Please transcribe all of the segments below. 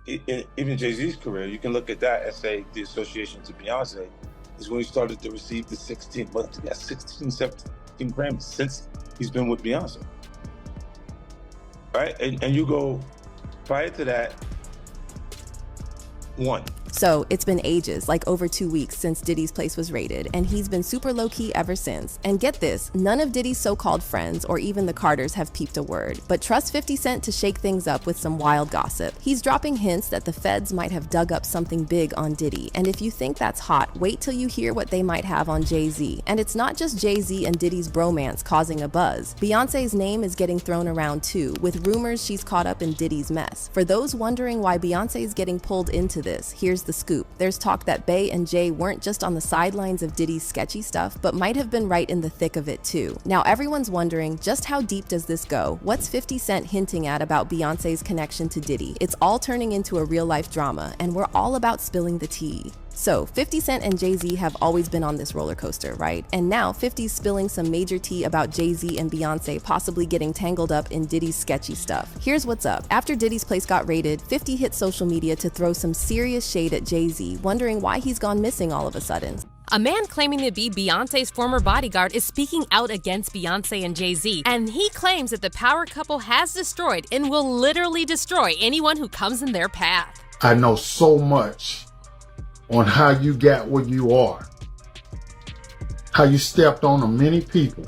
even Jay-Z's career, you can look at that and say the association to Beyonce is when he started to receive the 16, 17 Grammys since he's been with Beyonce. Right? And you go prior to that, one. So it's been ages, like over 2 weeks since Diddy's place was raided, and he's been super low-key ever since. And get this, none of Diddy's so-called friends or even the Carters have peeped a word, but trust 50 Cent to shake things up with some wild gossip. He's dropping hints that the feds might have dug up something big on Diddy, and if you think that's hot, wait till you hear what they might have on Jay-Z. And it's not just Jay-Z and Diddy's bromance causing a buzz. Beyonce's name is getting thrown around too, with rumors she's caught up in Diddy's mess. For those wondering why Beyonce's getting pulled into this, here's the scoop. There's talk that Bey and Jay weren't just on the sidelines of Diddy's sketchy stuff, but might have been right in the thick of it too. Now everyone's wondering, just how deep does this go? What's 50 Cent hinting at about Beyonce's connection to Diddy? It's all turning into a real-life drama, and we're all about spilling the tea. So, 50 Cent and Jay-Z have always been on this roller coaster, right? And now 50's spilling some major tea about Jay-Z and Beyonce possibly getting tangled up in Diddy's sketchy stuff. Here's what's up. After Diddy's place got raided, 50 hit social media to throw some serious shade at Jay-Z, wondering why he's gone missing all of a sudden. A man claiming to be Beyonce's former bodyguard is speaking out against Beyonce and Jay-Z, and he claims that the power couple has destroyed and will literally destroy anyone who comes in their path. I know so much on how you got where you are, how you stepped on many people.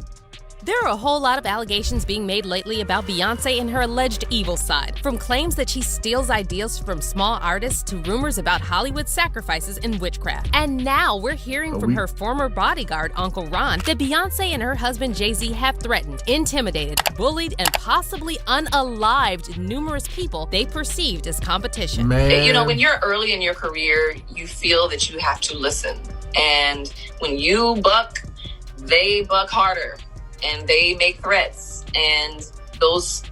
There are a whole lot of allegations being made lately about Beyonce and her alleged evil side, from claims that she steals ideas from small artists to rumors about Hollywood sacrifices and witchcraft. And now we're hearing from her former bodyguard, Uncle Ron, that Beyonce and her husband Jay-Z have threatened, intimidated, bullied, and possibly unalived numerous people they perceived as competition. Man. You know, when you're early in your career, you feel that you have to listen. And when you buck, they buck harder. And they make threats, and those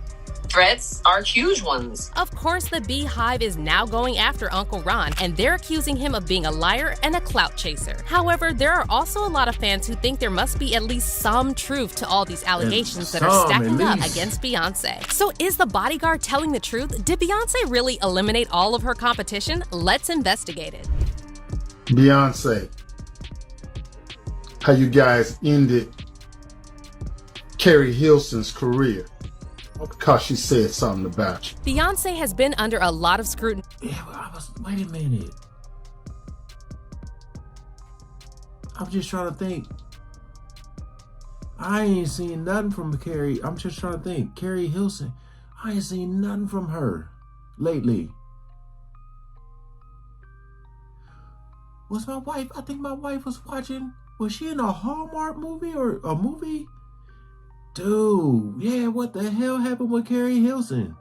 threats are huge ones. Of course, the Beehive is now going after Uncle Ron, and they're accusing him of being a liar and a clout chaser. However, there are also a lot of fans who think there must be at least some truth to all these allegations that are stacking up against Beyonce. So is the bodyguard telling the truth? Did Beyonce really eliminate all of her competition? Let's investigate it. Beyonce, how you guys ended Carrie Hilson's career because she said something about you. Beyonce has been under a lot of scrutiny. Yeah, wait a minute. I'm just trying to think. I ain't seen nothing from Carrie. I'm just trying to think. Carrie Hilson. I ain't seen nothing from her lately. Was my wife? I think my wife was watching. Was she in a Hallmark movie or a movie? Dude, yeah, what the hell happened with Carrie Hilson?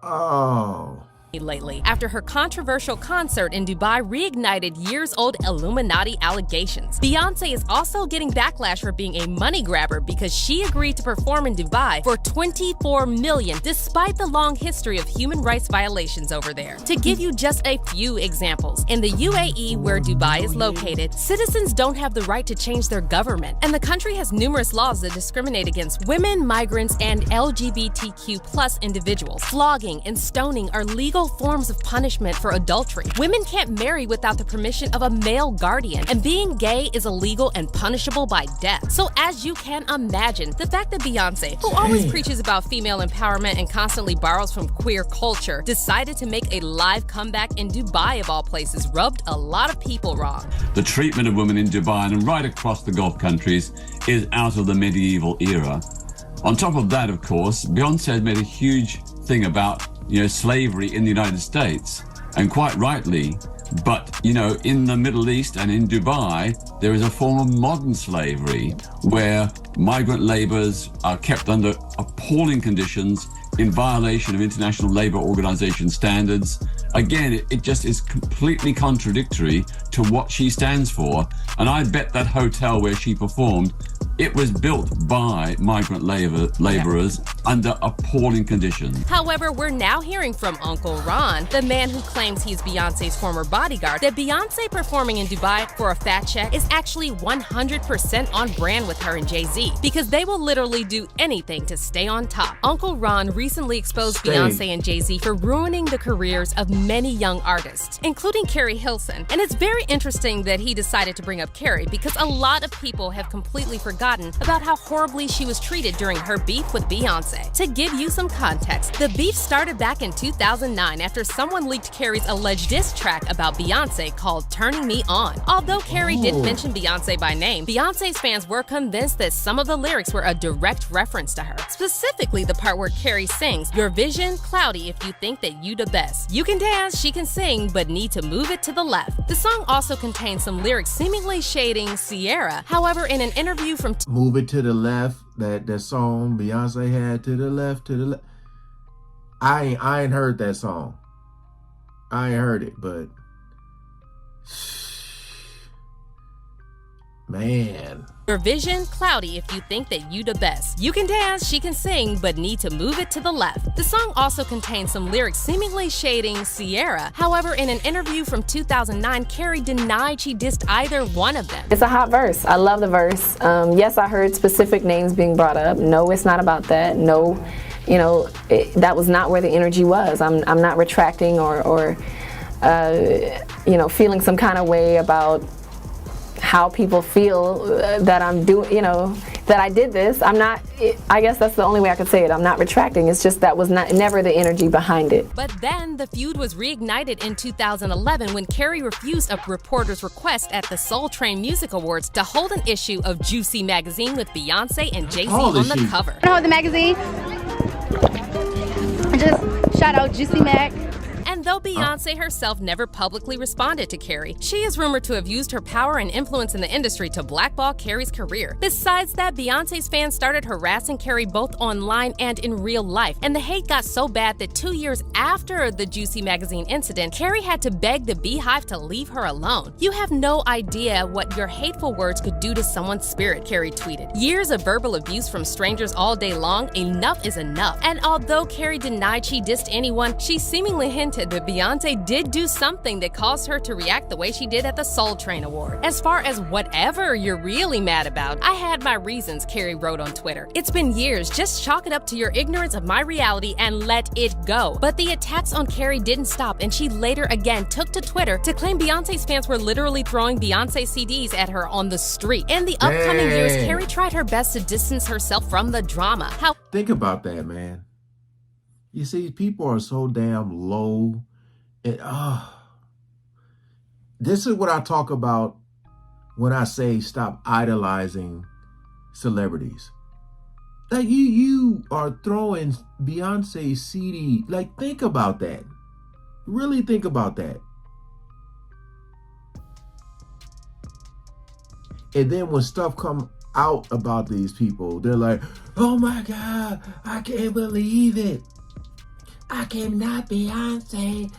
Oh. Lately, after her controversial concert in Dubai reignited years-old Illuminati allegations. Beyonce is also getting backlash for being a money grabber because she agreed to perform in Dubai for $24 million, despite the long history of human rights violations over there. To give you just a few examples, in the UAE, where Dubai is located, citizens don't have the right to change their government, and the country has numerous laws that discriminate against women, migrants, and LGBTQ+ individuals. Flogging and stoning are legal forms of punishment for adultery. Women can't marry without the permission of a male guardian, and being gay is illegal and punishable by death. So as you can imagine, the fact that Beyonce, who always preaches about female empowerment and constantly borrows from queer culture, decided to make a live comeback in Dubai of all places rubbed a lot of people wrong. The treatment of women in Dubai and right across the Gulf countries is out of the medieval era. On top of that, of course, Beyonce has made a huge thing about slavery in the United States, and quite rightly. But, in the Middle East and in Dubai, there is a form of modern slavery where migrant laborers are kept under appalling conditions in violation of International Labour Organization standards. Again, it just is completely contradictory to what she stands for. And I bet that hotel where she performed It was built by migrant laborers under appalling conditions. However, we're now hearing from Uncle Ron, the man who claims he's Beyonce's former bodyguard, that Beyonce performing in Dubai for a fat check is actually 100% on brand with her and Jay-Z, because they will literally do anything to stay on top. Uncle Ron recently exposed Beyonce and Jay-Z for ruining the careers of many young artists, including Carrie Hilson. And it's very interesting that he decided to bring up Carrie, because a lot of people have completely forgotten about how horribly she was treated during her beef with Beyonce. To give you some context, the beef started back in 2009 after someone leaked Carrie's alleged diss track about Beyonce called Turning Me On. Although Carrie didn't mention Beyonce by name, Beyonce's fans were convinced that some of the lyrics were a direct reference to her. Specifically the part where Carrie sings, "Your vision cloudy if you think that you the best. You can dance, she can sing, but need to move it to the left." The song also contains some lyrics seemingly shading Sierra. However, in an interview from Move It to the Left, that song Beyonce had, to the left, to the left. I ain't heard that song. I ain't heard it, but man. "Your vision cloudy if you think that you the best. You can dance, she can sing, but need to move it to the left." The song also contains some lyrics seemingly shading Sierra. However, in an interview from 2009, Carrie denied she dissed either one of them. It's a hot verse. I love the verse. Yes, I heard specific names being brought up. No, it's not about that. No, that was not where the energy was. I'm not retracting or feeling some kind of way about how people feel that I'm doing, that I did this. I'm not, I guess that's the only way I could say it. I'm not retracting. It's just that was never the energy behind it. But then the feud was reignited in 2011 when Carrie refused a reporter's request at the Soul Train Music Awards to hold an issue of Juicy magazine with Beyonce and Jay-Z on the cover. The magazine. Just shout out Juicy Mag. And though Beyonce herself never publicly responded to Carrie, she is rumored to have used her power and influence in the industry to blackball Carrie's career. Besides that, Beyonce's fans started harassing Carrie both online and in real life, and the hate got so bad that 2 years after the Juicy magazine incident, Carrie had to beg the Beehive to leave her alone. "You have no idea what your hateful words could do to someone's spirit," Carrie tweeted. "Years of verbal abuse from strangers all day long, enough is enough." And although Carrie denied she dissed anyone, she seemingly hinted that Beyonce did do something that caused her to react the way she did at the Soul Train Award. "As far as whatever you're really mad about, I had my reasons," Carrie wrote on Twitter. "It's been years, just chalk it up to your ignorance of my reality and let it go." But the attacks on Carrie didn't stop, and she later again took to Twitter to claim Beyonce's fans were literally throwing Beyonce CDs at her on the street. In the upcoming years, Carrie tried her best to distance herself from the drama. Think about that, man. You see, people are so damn low. This is what I talk about when I say stop idolizing celebrities. Like you are throwing Beyonce's CD. Like, think about that. Really think about that. And then when stuff come out about these people, they're like, "Oh my God, I can't believe it. I cannot Beyonce."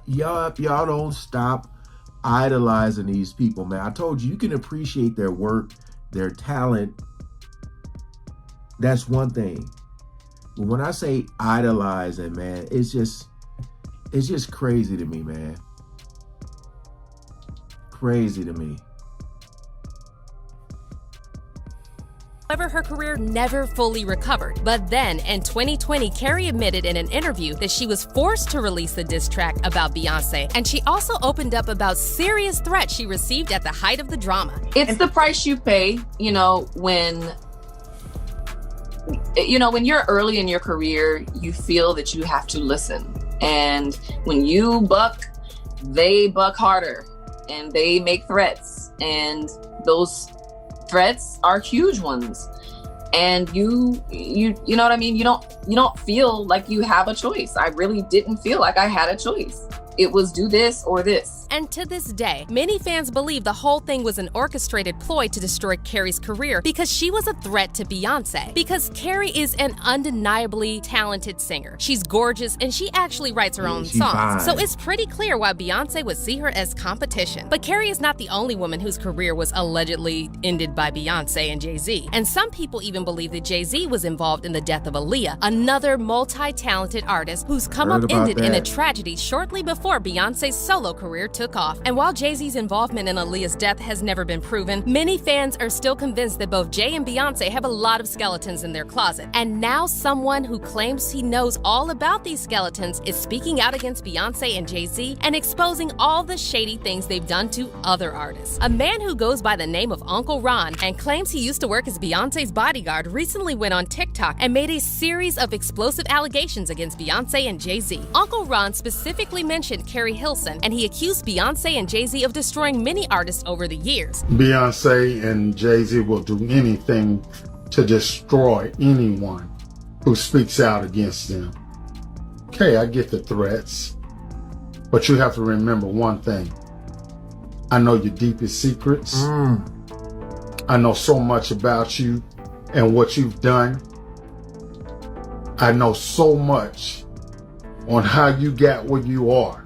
Y'all don't stop idolizing these people, man. I told you, you can appreciate their work, their talent. That's one thing. But when I say idolizing, man, it's just crazy to me, man. Crazy to me. However, her career never fully recovered. But then, in 2020, Carrie admitted in an interview that she was forced to release the diss track about Beyonce, and she also opened up about serious threats she received at the height of the drama. It's the price you pay, when you're early in your career, you feel that you have to listen. And when you buck, they buck harder, and they make threats, and those threats are huge ones, and you know what I mean? You don't feel like you have a choice. I really didn't feel like I had a choice. It was do this or this. And to this day, many fans believe the whole thing was an orchestrated ploy to destroy Carrie's career because she was a threat to Beyonce. Because Carrie is an undeniably talented singer. She's gorgeous and she actually writes her own songs. Fine. So it's pretty clear why Beyonce would see her as competition. But Carrie is not the only woman whose career was allegedly ended by Beyonce and Jay-Z. And some people even believe that Jay-Z was involved in the death of Aaliyah, another multi-talented artist whose come up ended in a tragedy shortly before Beyonce's solo career took off. And while Jay-Z's involvement in Aaliyah's death has never been proven, many fans are still convinced that both Jay and Beyonce have a lot of skeletons in their closet. And now someone who claims he knows all about these skeletons is speaking out against Beyonce and Jay-Z and exposing all the shady things they've done to other artists. A man who goes by the name of Uncle Ron and claims he used to work as Beyonce's bodyguard recently went on TikTok and made a series of explosive allegations against Beyonce and Jay-Z. Uncle Ron specifically mentioned Carrie Hilson, and he accused Beyonce and Jay-Z of destroying many artists over the years. Beyonce and Jay-Z will do anything to destroy anyone who speaks out against them. Okay, I get the threats, but you have to remember one thing. I know your deepest secrets. I know so much about you and what you've done. I know so much on how you got where you are.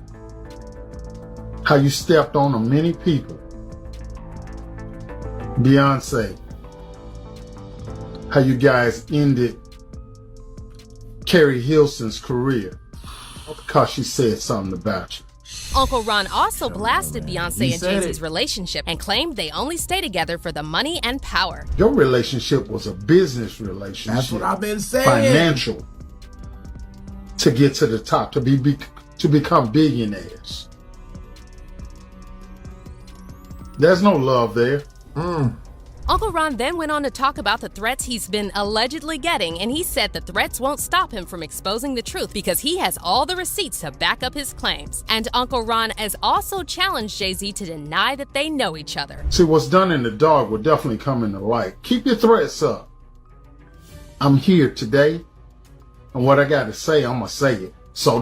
How you stepped on many people. Beyonce, how you guys ended Carrie Hilson's career because she said something about you. Uncle Ron also blasted Beyonce and Jay-Z's relationship and claimed they only stay together for the money and power. Your relationship was a business relationship. That's what I've been saying. Financial. To get to the top, to become billionaires. There's no love there. Uncle Ron then went on to talk about the threats he's been allegedly getting, and he said the threats won't stop him from exposing the truth because he has all the receipts to back up his claims. And Uncle Ron has also challenged Jay-Z to deny that they know each other. See, what's done in the dark will definitely come in the light. Keep your threats up. I'm here today, and what I got to say, I'm gonna say it. So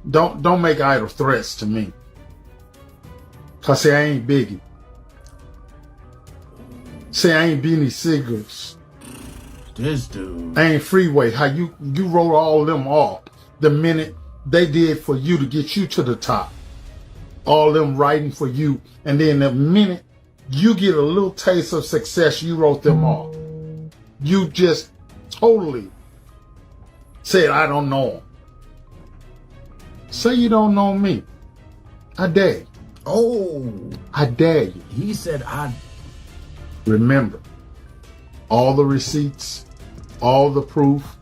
don't make idle threats to me. Cause see, I ain't Biggie. Say I ain't Beanie Siegels. This dude. I ain't Freeway. How you wrote all them off the minute they did for you to get you to the top. All them writing for you. And then the minute you get a little taste of success, you wrote them off. You just totally said, I don't know him. Say you don't know me. I dare you. Oh. I dare you. He said, Remember, all the receipts, all the proof,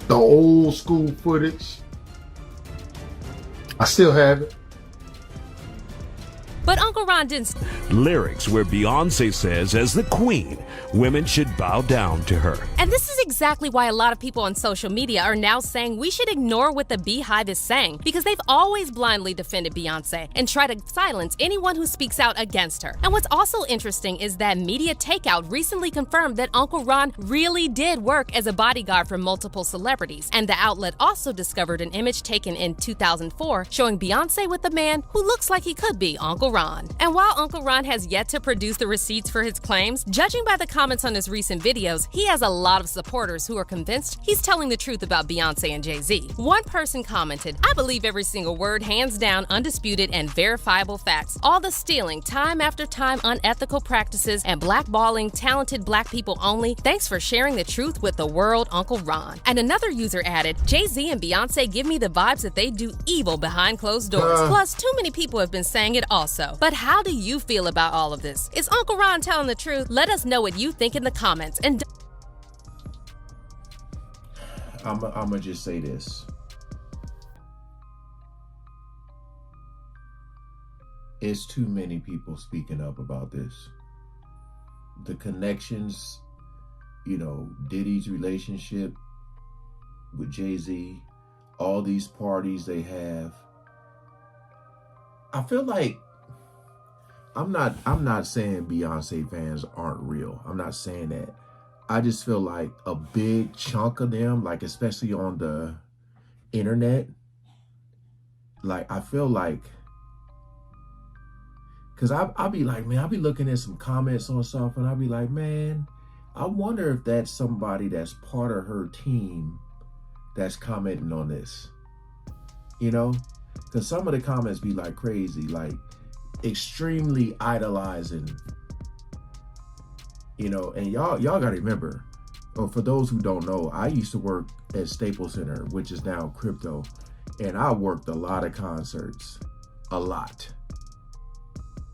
the old school footage, I still have it. But Uncle Ron didn't. Lyrics where Beyonce says, as the queen, women should bow down to her. And this is exactly why a lot of people on social media are now saying we should ignore what the Beehive is saying, because they've always blindly defended Beyonce and try to silence anyone who speaks out against her. And what's also interesting is that Media Takeout recently confirmed that Uncle Ron really did work as a bodyguard for multiple celebrities. And the outlet also discovered an image taken in 2004 showing Beyonce with a man who looks like he could be Uncle Ron. And while Uncle Ron has yet to produce the receipts for his claims, judging by the comments on his recent videos, he has a lot of supporters who are convinced he's telling the truth about Beyonce and Jay-Z. One person commented, I believe every single word, hands down, undisputed and verifiable facts. All the stealing, time after time, unethical practices, and blackballing talented black people only. Thanks for sharing the truth with the world, Uncle Ron. And another user added, Jay-Z and Beyonce give me the vibes that they do evil behind closed doors. Plus, too many people have been saying it also. But how do you feel about all of this? Is Uncle Ron telling the truth? Let us know what you think in the comments. And I'm gonna just say this. It's too many people speaking up about this. The connections, Diddy's relationship with Jay-Z, all these parties they have. I feel like I'm not saying Beyonce fans aren't real. I'm not saying that. I just feel like a big chunk of them, like especially on the internet, like, I feel like, because I'll be like, man, I'll be looking at some comments on stuff and I'll be like, man, I wonder if that's somebody that's part of her team that's commenting on this, you know? Because some of the comments be like crazy, like extremely idolizing, you know? And y'all gotta remember, or for those who don't know, I used to work at Staples Center, which is now Crypto, and I worked a lot of concerts, a lot.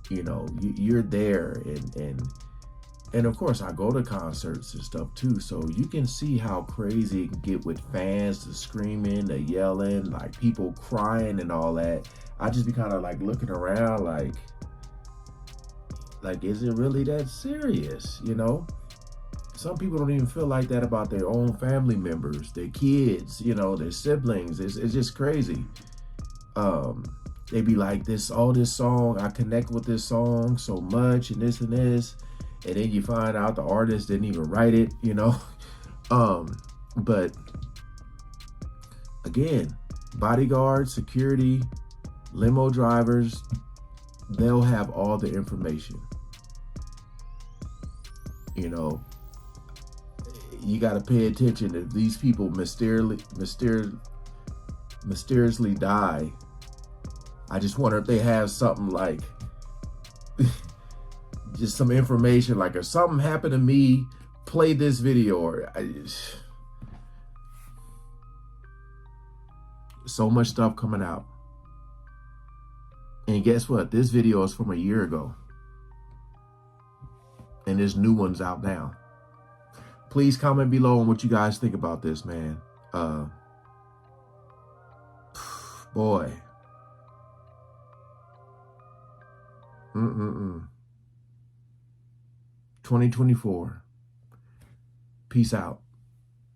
You know, you're there, and of course I go to concerts and stuff too, so you can see how crazy it can get with fans, the screaming, the yelling, like people crying and all that. I just be kind of like looking around like, is it really that serious, you know? Some people don't even feel like that about their own family members, their kids, you know, their siblings. It's just crazy. They be like, this song, I connect with this song so much and this, and then you find out the artist didn't even write it, you know? But again, bodyguards, security, limo drivers, they'll have all the information. You know, you got to pay attention. If these people mysteriously die, I just wonder if they have something like just some information, like if something happened to me, play this video, or so much stuff coming out. And guess what? This video is from a year ago. And there's new ones out now. Please comment below on what you guys think about this, man. Boy. 2024. Peace out.